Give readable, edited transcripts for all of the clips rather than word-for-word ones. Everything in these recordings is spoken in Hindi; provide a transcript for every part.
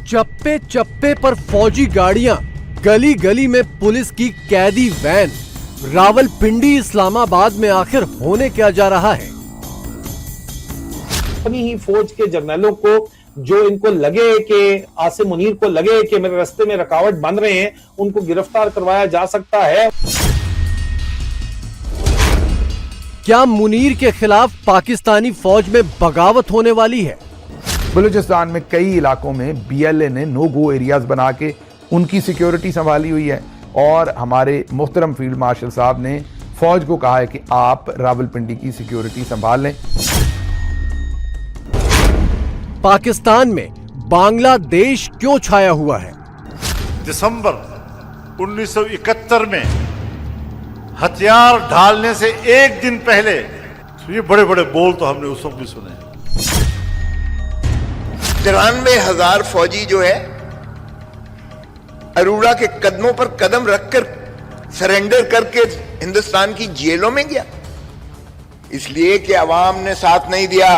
चप्पे चप्पे पर फौजी गाड़ियां, गली गली में पुलिस की कैदी वैन। रावलपिंडी इस्लामाबाद में आखिर होने क्या जा रहा है? अपनी ही फौज के जर्नलों को जो इनको लगे कि आसिम मुनीर को लगे कि मेरे रास्ते में रुकावट बन रहे हैं, उनको गिरफ्तार करवाया जा सकता है। क्या मुनीर के खिलाफ पाकिस्तानी फौज में बगावत होने वाली है? बलूचिस्तान में कई इलाकों में बीएलए ने नो गो एरियाज बना के उनकी सिक्योरिटी संभाली हुई है और हमारे मुहतरम फील्ड मार्शल साहब ने फौज को कहा है कि आप रावलपिंडी की सिक्योरिटी संभाल लें। पाकिस्तान में बांग्लादेश क्यों छाया हुआ है? दिसंबर 1971 में हथियार ढालने से एक दिन पहले ये बड़े बड़े बोल तो हमने उस वक्त भी सुने। 93,000 फौजी जो है अरोड़ा के कदमों पर कदम रखकर सरेंडर करके हिंदुस्तान की जेलों में गया, इसलिए कि अवाम ने साथ नहीं दिया।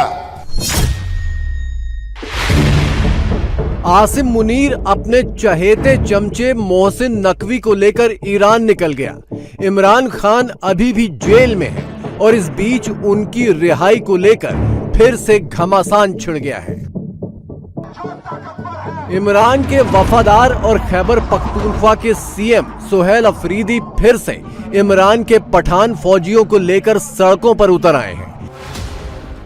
आसिम मुनीर अपने चहेते चमचे मोहसिन नकवी को लेकर ईरान निकल गया। इमरान खान अभी भी जेल में है और इस बीच उनकी रिहाई को लेकर फिर से घमासान छिड़ गया है। इमरान के वफादार और खैबर पख्तूनख्वा के सीएम सुहेल अफरीदी फिर से इमरान के पठान फौजियों को लेकर सड़कों पर उतर आए हैं।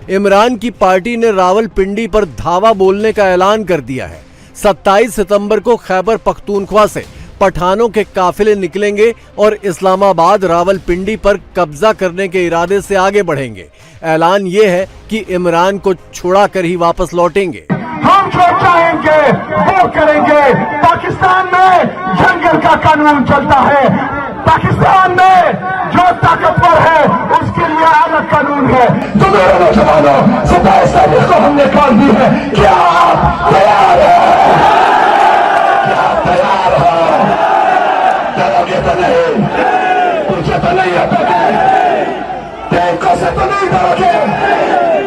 इमरान की पार्टी ने रावलपिंडी पर धावा बोलने का ऐलान कर दिया है। 27 सितंबर को खैबर पख्तूनख्वा से पठानों के काफिले निकलेंगे और इस्लामाबाद रावलपिंडी पर कब्जा करने के इरादे से आगे बढ़ेंगे। ऐलान ये है कि इमरान को छुड़ा कर ही वापस लौटेंगे। हम जो चाहेंगे वो करेंगे। पाकिस्तान में जंगल का कानून चलता है, पाकिस्तान में जो ताकतवर है उसके लिए अलग कानून है। तो मेरे नौजवानों, 27 तारीख को हमने कॉल दी है, क्या आप तैयार हैं? क्या तैयार हो? डरोगे तो नहीं, मुझे तो नहीं आता है, टैंकों से तो नहीं डरोगे,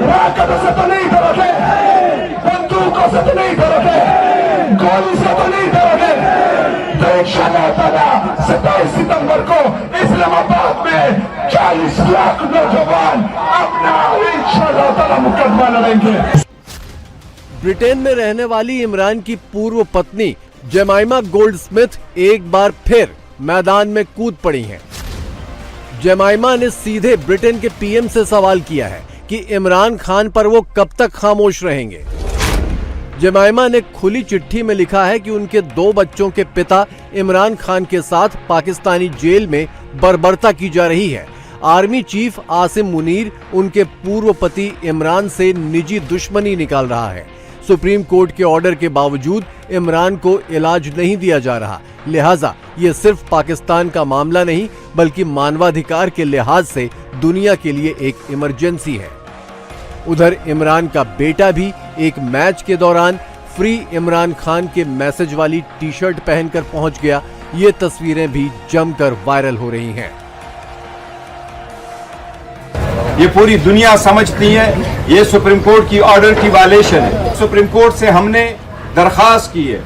रॉकेटों से तो नहीं डरोगे, बंदूकों से तो नहीं डरोगे, गोली से तो नहीं डरोगे। तो इंशाअल्लाह ताला 27 सितंबर को इस्लामाबाद में 40 लाख नौजवान अपना इंशाअल्लाह ताला मुकदमा लड़ेंगे। ब्रिटेन में रहने वाली इमरान की पूर्व पत्नी जमाइमा गोल्डस्मिथ एक बार फिर मैदान में कूद पड़ी हैं। जमाइमा ने सीधे ब्रिटेन के पीएम से सवाल किया है कि इमरान खान पर वो कब तक खामोश रहेंगे। जमाइमा ने खुली चिट्ठी में लिखा है कि उनके 2 बच्चों के पिता इमरान खान के साथ पाकिस्तानी जेल में बर्बरता की जा रही है। आर्मी चीफ आसिम मुनीर उनके पूर्व पति इमरान से निजी दुश्मनी निकाल रहा है। सुप्रीम कोर्ट के ऑर्डर के बावजूद इमरान को इलाज नहीं दिया जा रहा, लिहाजा ये सिर्फ पाकिस्तान का मामला नहीं बल्कि मानवाधिकार के लिहाज से दुनिया के लिए एक इमरजेंसी है। उधर इमरान का बेटा भी एक मैच के दौरान फ्री इमरान खान के मैसेज वाली टी शर्ट पहनकर पहुंच गया। ये तस्वीरें भी जमकर वायरल हो रही हैं। ये पूरी दुनिया समझती है ये सुप्रीम कोर्ट की ऑर्डर की वायलेशन है। सुप्रीम कोर्ट से हमने दरखास्त की है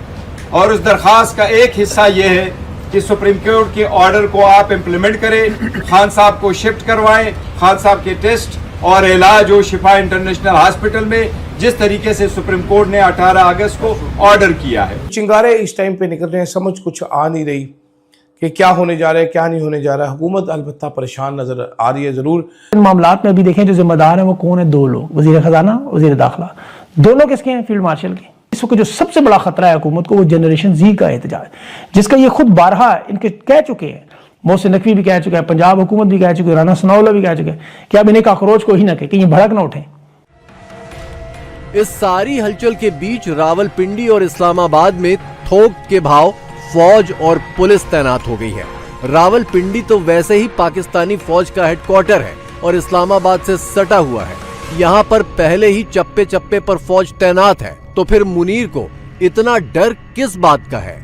और उस दरखास्त का एक हिस्सा ये है कि सुप्रीम कोर्ट के ऑर्डर को आप इम्प्लीमेंट करें, खान साहब को शिफ्ट करवाएं, खान साहब के टेस्ट और इलाज हो शिफा इंटरनेशनल हॉस्पिटल में, जिस तरीके से सुप्रीम कोर्ट ने 18 अगस्त को ऑर्डर किया है। चिंगारे इस टाइम पे निकल रहे हैं, समझ कुछ आ नहीं रही कि क्या होने जा रहा है, क्या नहीं होने जा रहा है। हुकूमत अलबत्ता परेशान नजर आ रही है। जरूर इन मामलात में अभी देखें जो जिम्मेदार है वो कौन है? 2 लोग, वजीर खजाना, वजीर दाखिला। दोनों किसके हैं? फील्ड मार्शल के। इस वक्त जो सबसे बड़ा खतरा है हुकूमत को वो जनरेशन जी का एहतजाज, जिसका ये खुद बारहा इनके कह चुके हैं। मोहसिन नकवी भी कह चुका है, पंजाब हुकूमत भी कह चुकी है, राना सनाउल्लाह भी कह चुके हैं कि अब इन्हें काखरोच को ही ना कहें, कहीं भड़क ना उठे। इस सारी हलचल के बीच रावलपिंडी और इस्लामाबाद में थोक के भाव फौज और पुलिस तैनात हो गई है। रावलपिंडी तो वैसे ही पाकिस्तानी फौज का हेडक्वार्टर है और इस्लामाबाद से सटा हुआ है। यहाँ पर पहले ही चप्पे चप्पे पर फौज तैनात है, तो फिर मुनीर को इतना डर किस बात का है?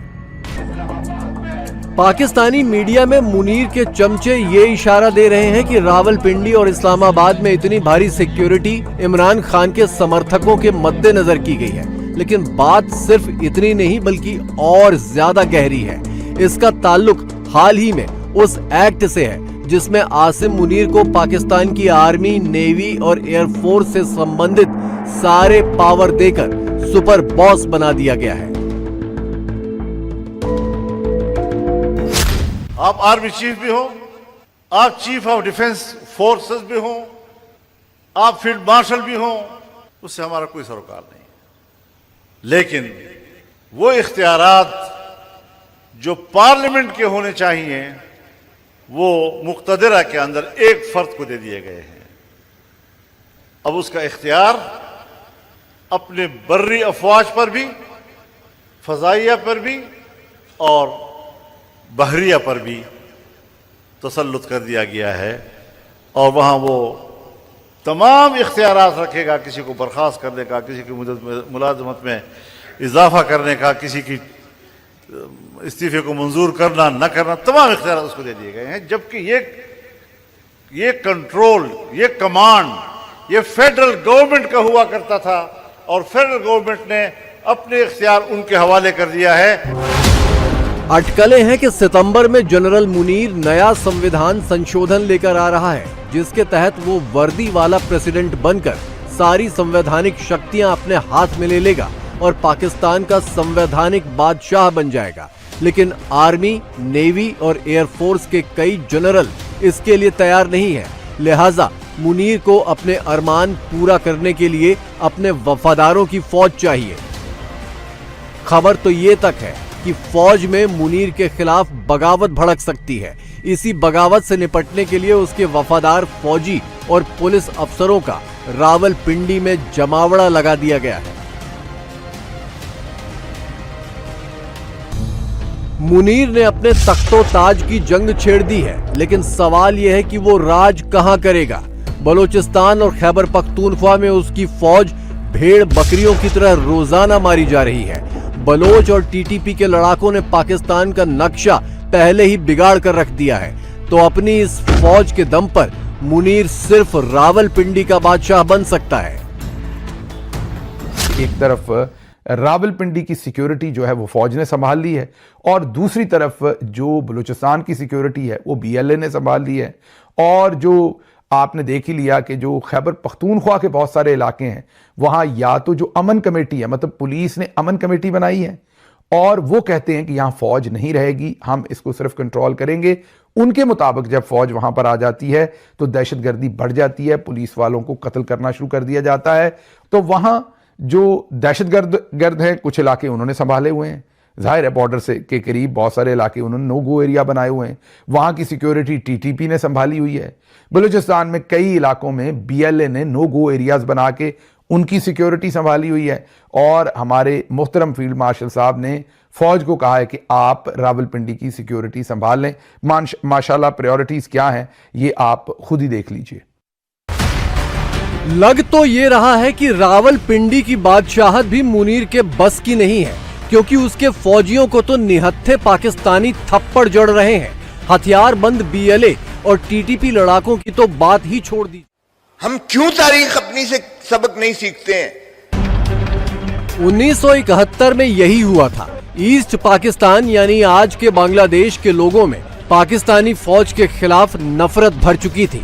पाकिस्तानी मीडिया में मुनीर के चमचे ये इशारा दे रहे हैं कि रावलपिंडी और इस्लामाबाद में इतनी भारी सिक्योरिटी इमरान खान के समर्थकों के मद्देनजर की गई है, लेकिन बात सिर्फ इतनी नहीं बल्कि और ज्यादा गहरी है। इसका ताल्लुक हाल ही में उस एक्ट से है जिसमें आसिम मुनीर को पाकिस्तान की आर्मी, नेवी और एयरफोर्स से संबंधित सारे पावर देकर सुपर बॉस बना दिया गया है। आप आर्मी चीफ भी हो, आप चीफ ऑफ डिफेंस फोर्सेस भी हो, आप फील्ड मार्शल भी हो, उससे हमारा कोई सरोकार नहीं। लेकिन वो इख्तियारात जो पार्लियामेंट के होने चाहिए वो मुक्तदरा के अंदर एक फर्द को दे दिए गए हैं। अब उसका इख्तियार अपने बर्री अफवाज पर भी, फजाइया पर भी और बहरिया पर भी तसल्लुत कर दिया गया है और वहाँ वो तमाम इख्तियारात रखेगा, किसी को बर्खास्त करने का, किसी की मुलाजमत में इजाफा करने का, किसी की इस्तीफे को मंजूर करना न करना, तमाम इख्तियार उसको दे दिए गए हैं। जबकि ये कंट्रोल, ये कमांड ये फेडरल गवर्नमेंट का हुआ करता था और फेडरल गवर्नमेंट ने अपने इख्तियार उनके हवाले कर दिया है। अटकलें हैं कि सितंबर में जनरल मुनीर नया संविधान संशोधन लेकर आ रहा है जिसके तहत वो वर्दी वाला प्रेसिडेंट बनकर सारी संवैधानिक शक्तियां अपने हाथ में ले लेगा और पाकिस्तान का संवैधानिक बादशाह बन जाएगा। लेकिन आर्मी, नेवी और एयरफोर्स के कई जनरल इसके लिए तैयार नहीं है। लिहाजा मुनीर को अपने अरमान पूरा करने के लिए अपने वफादारों की फौज चाहिए। खबर तो ये तक है कि फौज में मुनीर के खिलाफ बगावत भड़क सकती है। इसी बगावत से निपटने के लिए उसके वफादार फौजी और पुलिस अफसरों का रावलपिंडी में जमावड़ा लगा दिया गया है। मुनीर ने अपने तख्तो ताज की जंग छेड़ दी है, लेकिन सवाल यह है कि वो राज कहां करेगा। बलूचिस्तान और खैबर पख्तूनख्वा में उसकी फौज भेड़ बकरियों की तरह रोजाना मारी जा रही है। बलोच और टीटीपी के लड़ाकों ने पाकिस्तान का नक्शा पहले ही बिगाड़ कर रख दिया है। तो अपनी इस फौज के दम पर मुनीर सिर्फ रावलपिंडी का बादशाह बन सकता है। एक तरफ रावलपिंडी की सिक्योरिटी जो है वो फौज ने संभाल ली है और दूसरी तरफ जो बलूचिस्तान की सिक्योरिटी है वो बीएलए ने संभाल ली है। और जो आपने देख ही लिया कि जो खैबर पख्तूनख्वा के बहुत सारे इलाके हैं वहां या तो जो अमन कमेटी है, मतलब पुलिस ने अमन कमेटी बनाई है और वो कहते हैं कि यहां फौज नहीं रहेगी, हम इसको सिर्फ कंट्रोल करेंगे। उनके मुताबिक जब फौज वहां पर आ जाती है तो दहशतगर्दी बढ़ जाती है, पुलिस वालों को कत्ल करना शुरू कर दिया जाता है। तो वहां जो दहशतगर्द हैं कुछ इलाके उन्होंने संभाले हुए हैं, जाहिर है बॉर्डर से के करीब बहुत सारे इलाके उन्होंने नो गो एरिया बनाए हुए हैं, वहां की सिक्योरिटी टीटीपी ने संभाली हुई है। बलूचिस्तान में कई इलाकों में बीएलए ने नो गो एरियाज बना के उनकी सिक्योरिटी संभाली हुई है और हमारे मुहतरम फील्ड मार्शल साहब ने फौज को कहा है कि आप रावलपिंडी की सिक्योरिटी संभाल लें। माशाल्लाह प्रायोरिटीज क्या हैं ये आप खुद ही देख लीजिए। लग तो ये रहा है कि रावलपिंडी की बादशाहत भी मुनीर के बस की नहीं है, क्योंकि उसके फौजियों को तो निहत्थे पाकिस्तानी थप्पड़ जड़ रहे हैं। हथियारबंद बीएलए और टीटीपी लड़ाकों की तो बात ही छोड़ दी। हम क्यों तारीख अपनी से सबक नहीं सीखते हैं? 1971 में यही हुआ था। ईस्ट पाकिस्तान यानी आज के बांग्लादेश के लोगों में पाकिस्तानी फौज के खिलाफ नफरत भर चुकी थी।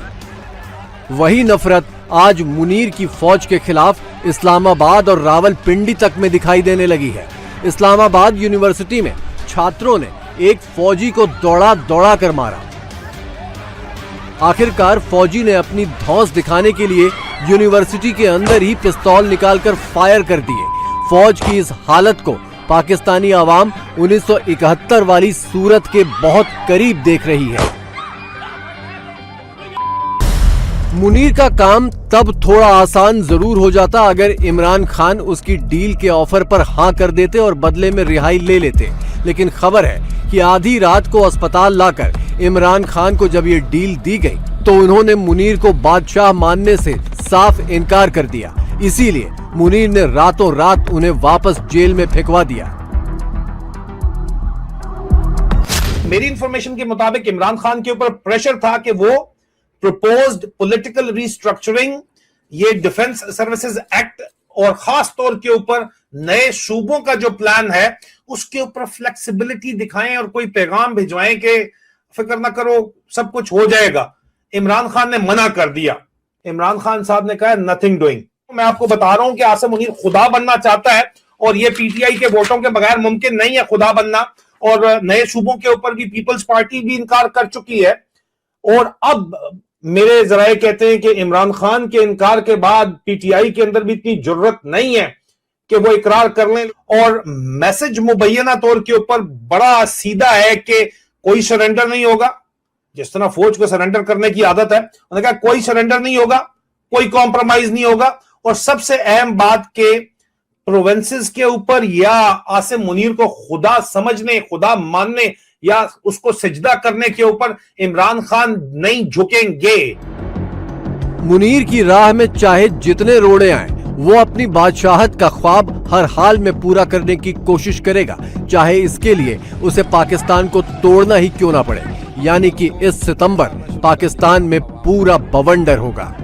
वही नफरत आज मुनीर की फौज के खिलाफ इस्लामाबाद और रावलपिंडी तक में दिखाई देने लगी है। इस्लामाबाद यूनिवर्सिटी में छात्रों ने एक फौजी को दौड़ा दौड़ा कर मारा। आखिरकार फौजी ने अपनी धौंस दिखाने के लिए यूनिवर्सिटी के अंदर ही पिस्तौल निकालकर फायर कर दिए। फौज की इस हालत को पाकिस्तानी आवाम 1971 वाली सूरत के बहुत करीब देख रही है। मुनीर का काम तब थोड़ा आसान जरूर हो जाता अगर इमरान खान उसकी डील के ऑफर पर हां कर देते और बदले में रिहाई ले लेते, लेकिन खबर है कि आधी रात को अस्पताल लाकर इमरान खान को जब ये डील दी गई तो उन्होंने मुनीर को बादशाह मानने से साफ इनकार कर दिया। इसीलिए मुनीर ने रातों रात उन्हें वापस जेल में फेंकवा दिया। मेरी इंफॉर्मेशन के मुताबिक इमरान खान के ऊपर प्रेशर था कि वो प्रपोज्ड पॉलिटिकल रिस्ट्रक्चरिंग, ये डिफेंस सर्विसेज एक्ट और खास तौर के ऊपर नए सूबों का जो प्लान है उसके ऊपर फ्लेक्सिबिलिटी दिखाएं और कोई पैगाम भिजवाएं कि फिक्र ना करो, सब कुछ हो जाएगा। इमरान खान ने मना कर दिया। इमरान खान साहब ने कहा नथिंग डूइंग। मैं आपको बता रहा हूं कि आसिम मुनीर खुदा बनना चाहता है और ये पीटीआई के वोटों के बगैर मुमकिन नहीं है खुदा बनना। और नए सूबों के ऊपर भी पीपल्स पार्टी भी इनकार कर चुकी है। और अब मेरे जराए कहते हैं कि इमरान खान के इनकार के बाद पीटीआई के अंदर भी इतनी जरूरत नहीं है कि वो इकरार कर लें। और मैसेज मुबैना तौर के ऊपर बड़ा सीधा है कि कोई सरेंडर नहीं होगा, जिस तरह फौज को सरेंडर करने की आदत है। उन्होंने कहा कोई सरेंडर नहीं होगा, कोई कॉम्प्रोमाइज नहीं होगा। और सबसे अहम बात के प्रोविंसेस के ऊपर या आसिम मुनीर को खुदा समझने, खुदा मानने या उसको सजदा करने के ऊपर इमरान खान नहीं झुकेंगे। मुनीर की राह में चाहे जितने रोड़े आए, वो अपनी बादशाहत का ख्वाब हर हाल में पूरा करने की कोशिश करेगा, चाहे इसके लिए उसे पाकिस्तान को तोड़ना ही क्यों ना पड़े। यानी कि इस सितंबर पाकिस्तान में पूरा बवंडर होगा।